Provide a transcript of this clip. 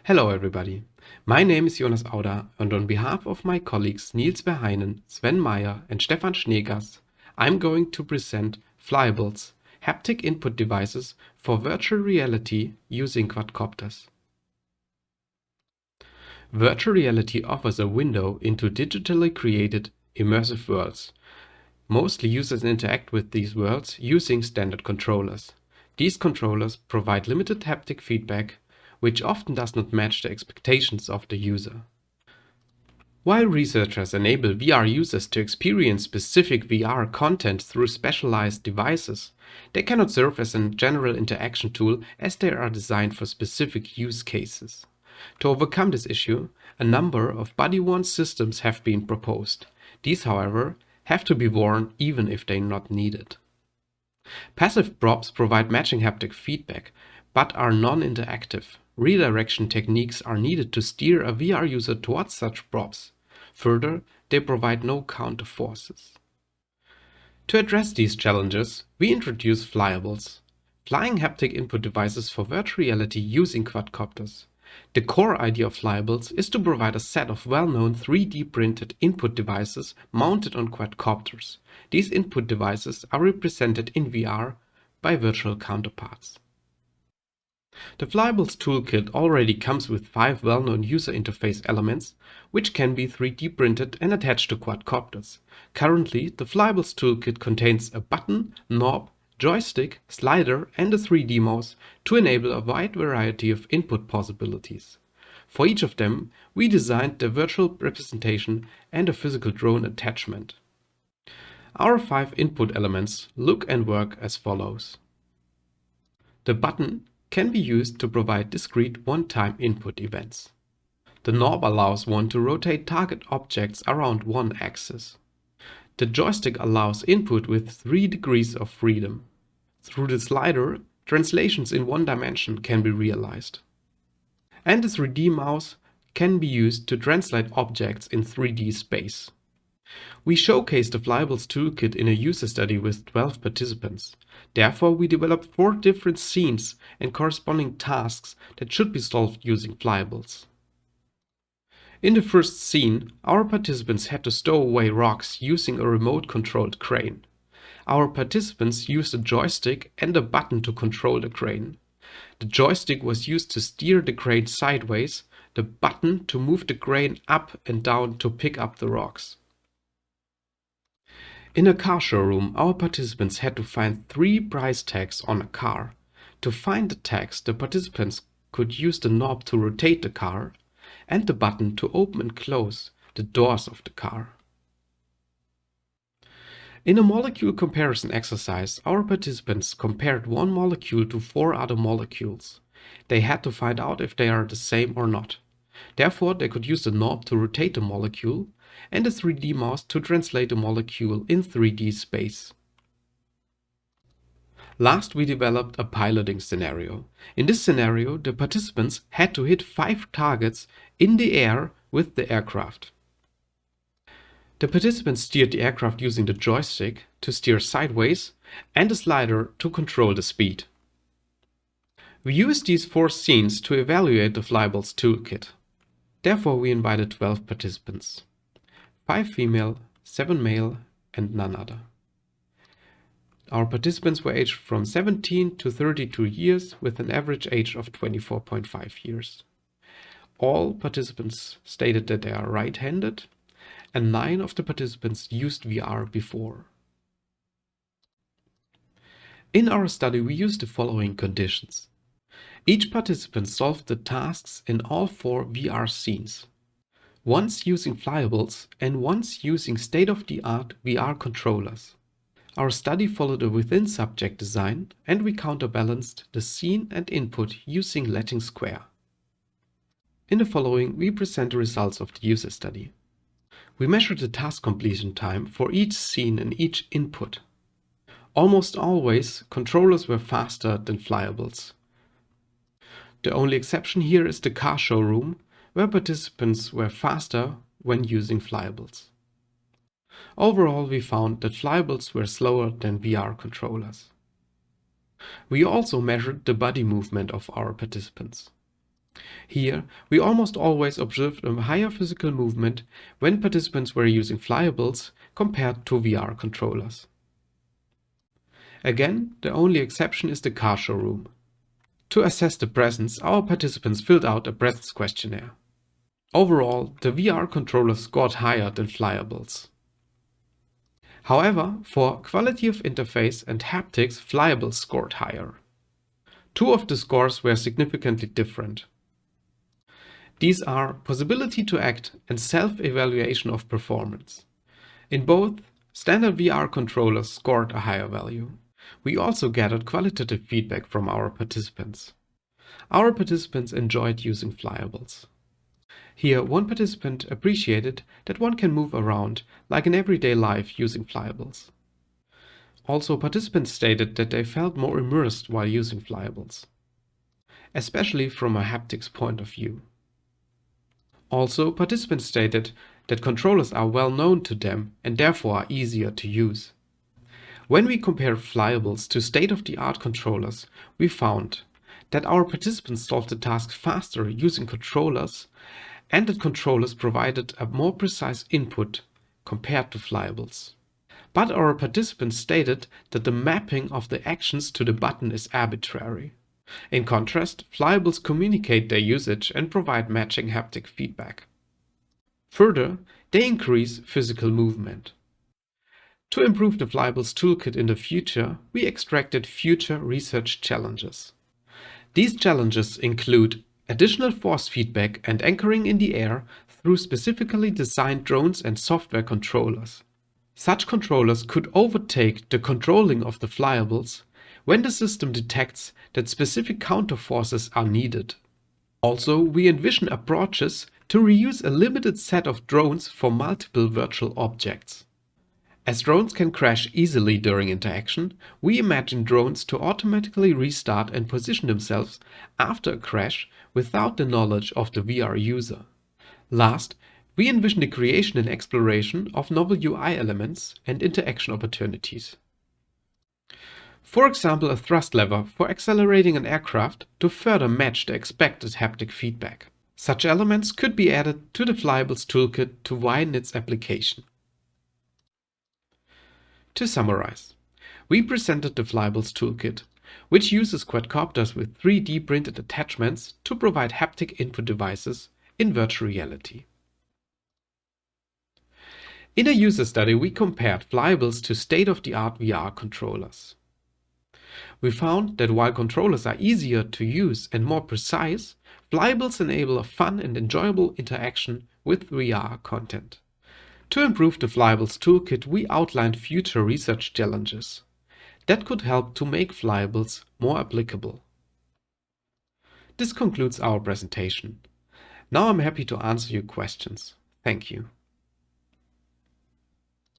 Hello everybody, my name is Jonas Auder and on behalf of my colleagues Niels Verheyen, Sven Meyer and Stefan Schneegast, I'm going to present Flyables, haptic input devices for virtual reality using quadcopters. Virtual reality offers a window into digitally created immersive worlds. Mostly users interact with these worlds using standard controllers. These controllers provide limited haptic feedback, which often does not match the expectations of the user. While researchers enable VR users to experience specific VR content through specialized devices, they cannot serve as a general interaction tool as they are designed for specific use cases. To overcome this issue, a number of body-worn systems have been proposed. These, however, have to be worn even if they are not needed. Passive props provide matching haptic feedback, but are non-interactive. Redirection techniques are needed to steer a VR user towards such props. Further, they provide no counter forces. To address these challenges, we introduce Flyables, flying haptic input devices for virtual reality using quadcopters. The core idea of Flyables is to provide a set of well-known 3D printed input devices mounted on quadcopters. These input devices are represented in VR by virtual counterparts. The Flyables toolkit already comes with 5 well-known user interface elements, which can be 3D printed and attached to quadcopters. Currently, the Flyables toolkit contains a button, knob, joystick, slider and a 3D mouse to enable a wide variety of input possibilities. For each of them, we designed the virtual representation and a physical drone attachment. Our 5 input elements look and work as follows. The button can be used to provide discrete one-time input events. The knob allows one to rotate target objects around one axis. The joystick allows input with 3 degrees of freedom. Through the slider, translations in one dimension can be realized. And the 3D mouse can be used to translate objects in 3D space. We showcased the Flyables toolkit in a user study with 12 participants. Therefore, we developed 4 different scenes and corresponding tasks that should be solved using Flyables. In the first scene, our participants had to stow away rocks using a remote-controlled crane. Our participants used a joystick and a button to control the crane. The joystick was used to steer the crane sideways, the button to move the crane up and down to pick up the rocks. In a car showroom, our participants had to find 3 price tags on a car. To find the tags, the participants could use the knob to rotate the car and the button to open and close the doors of the car. In a molecule comparison exercise, our participants compared one molecule to 4 other molecules. They had to find out if they are the same or not. Therefore, they could use the knob to rotate the molecule and a 3D mouse to translate the molecule in 3D space. Last, we developed a piloting scenario. In this scenario, the participants had to hit 5 targets in the air with the aircraft. The participants steered the aircraft using the joystick to steer sideways and a slider to control the speed. We used these 4 scenes to evaluate the Flyables toolkit. Therefore, we invited 12 participants. 5 female, 7 male and none other. Our participants were aged from 17 to 32 years with an average age of 24.5 years. All participants stated that they are right-handed and 9 of the participants used VR before. In our study, we used the following conditions. Each participant solved the tasks in all 4 VR scenes. Once using Flyables and once using state-of-the-art VR controllers. Our study followed a within-subject design and we counterbalanced the scene and input using letting square. In the following, we present the results of the user study. We measured the task completion time for each scene and each input. Almost always, controllers were faster than Flyables. The only exception here is the car showroom, where participants were faster when using Flyables. Overall, we found that Flyables were slower than VR controllers. We also measured the body movement of our participants. Here, we almost always observed a higher physical movement when participants were using Flyables compared to VR controllers. Again, the only exception is the car showroom. To assess the presence, our participants filled out a presence questionnaire. Overall, the VR controllers scored higher than Flyables. However, for quality of interface and haptics, Flyables scored higher. Two of the scores were significantly different. These are possibility to act and self-evaluation of performance. In both, standard VR controllers scored a higher value. We also gathered qualitative feedback from our participants. Our participants enjoyed using Flyables. Here, one participant appreciated that one can move around like in everyday life using Flyables. Also, participants stated that they felt more immersed while using Flyables, especially from a haptics point of view. Also, participants stated that controllers are well known to them and therefore are easier to use. When we compare Flyables to state-of-the-art controllers, we found that our participants solved the task faster using controllers and that controllers provided a more precise input compared to Flyables. But our participants stated that the mapping of the actions to the button is arbitrary. In contrast, Flyables communicate their usage and provide matching haptic feedback. Further, they increase physical movement. To improve the Flyables toolkit in the future, we extracted future research challenges. These challenges include additional force feedback and anchoring in the air through specifically designed drones and software controllers. Such controllers could overtake the controlling of the Flyables when the system detects that specific counterforces are needed. Also, we envision approaches to reuse a limited set of drones for multiple virtual objects. As drones can crash easily during interaction, we imagine drones to automatically restart and position themselves after a crash without the knowledge of the VR user. Last, we envision the creation and exploration of novel UI elements and interaction opportunities. For example, a thrust lever for accelerating an aircraft to further match the expected haptic feedback. Such elements could be added to the Flyables toolkit to widen its application. To summarize, we presented the Flyables toolkit, which uses quadcopters with 3D printed attachments to provide haptic input devices in virtual reality. In a user study, we compared Flyables to state-of-the-art VR controllers. We found that while controllers are easier to use and more precise, Flyables enable a fun and enjoyable interaction with VR content. To improve the Flyables toolkit, we outlined future research challenges that could help to make Flyables more applicable. This concludes our presentation. Now I'm happy to answer your questions. Thank you.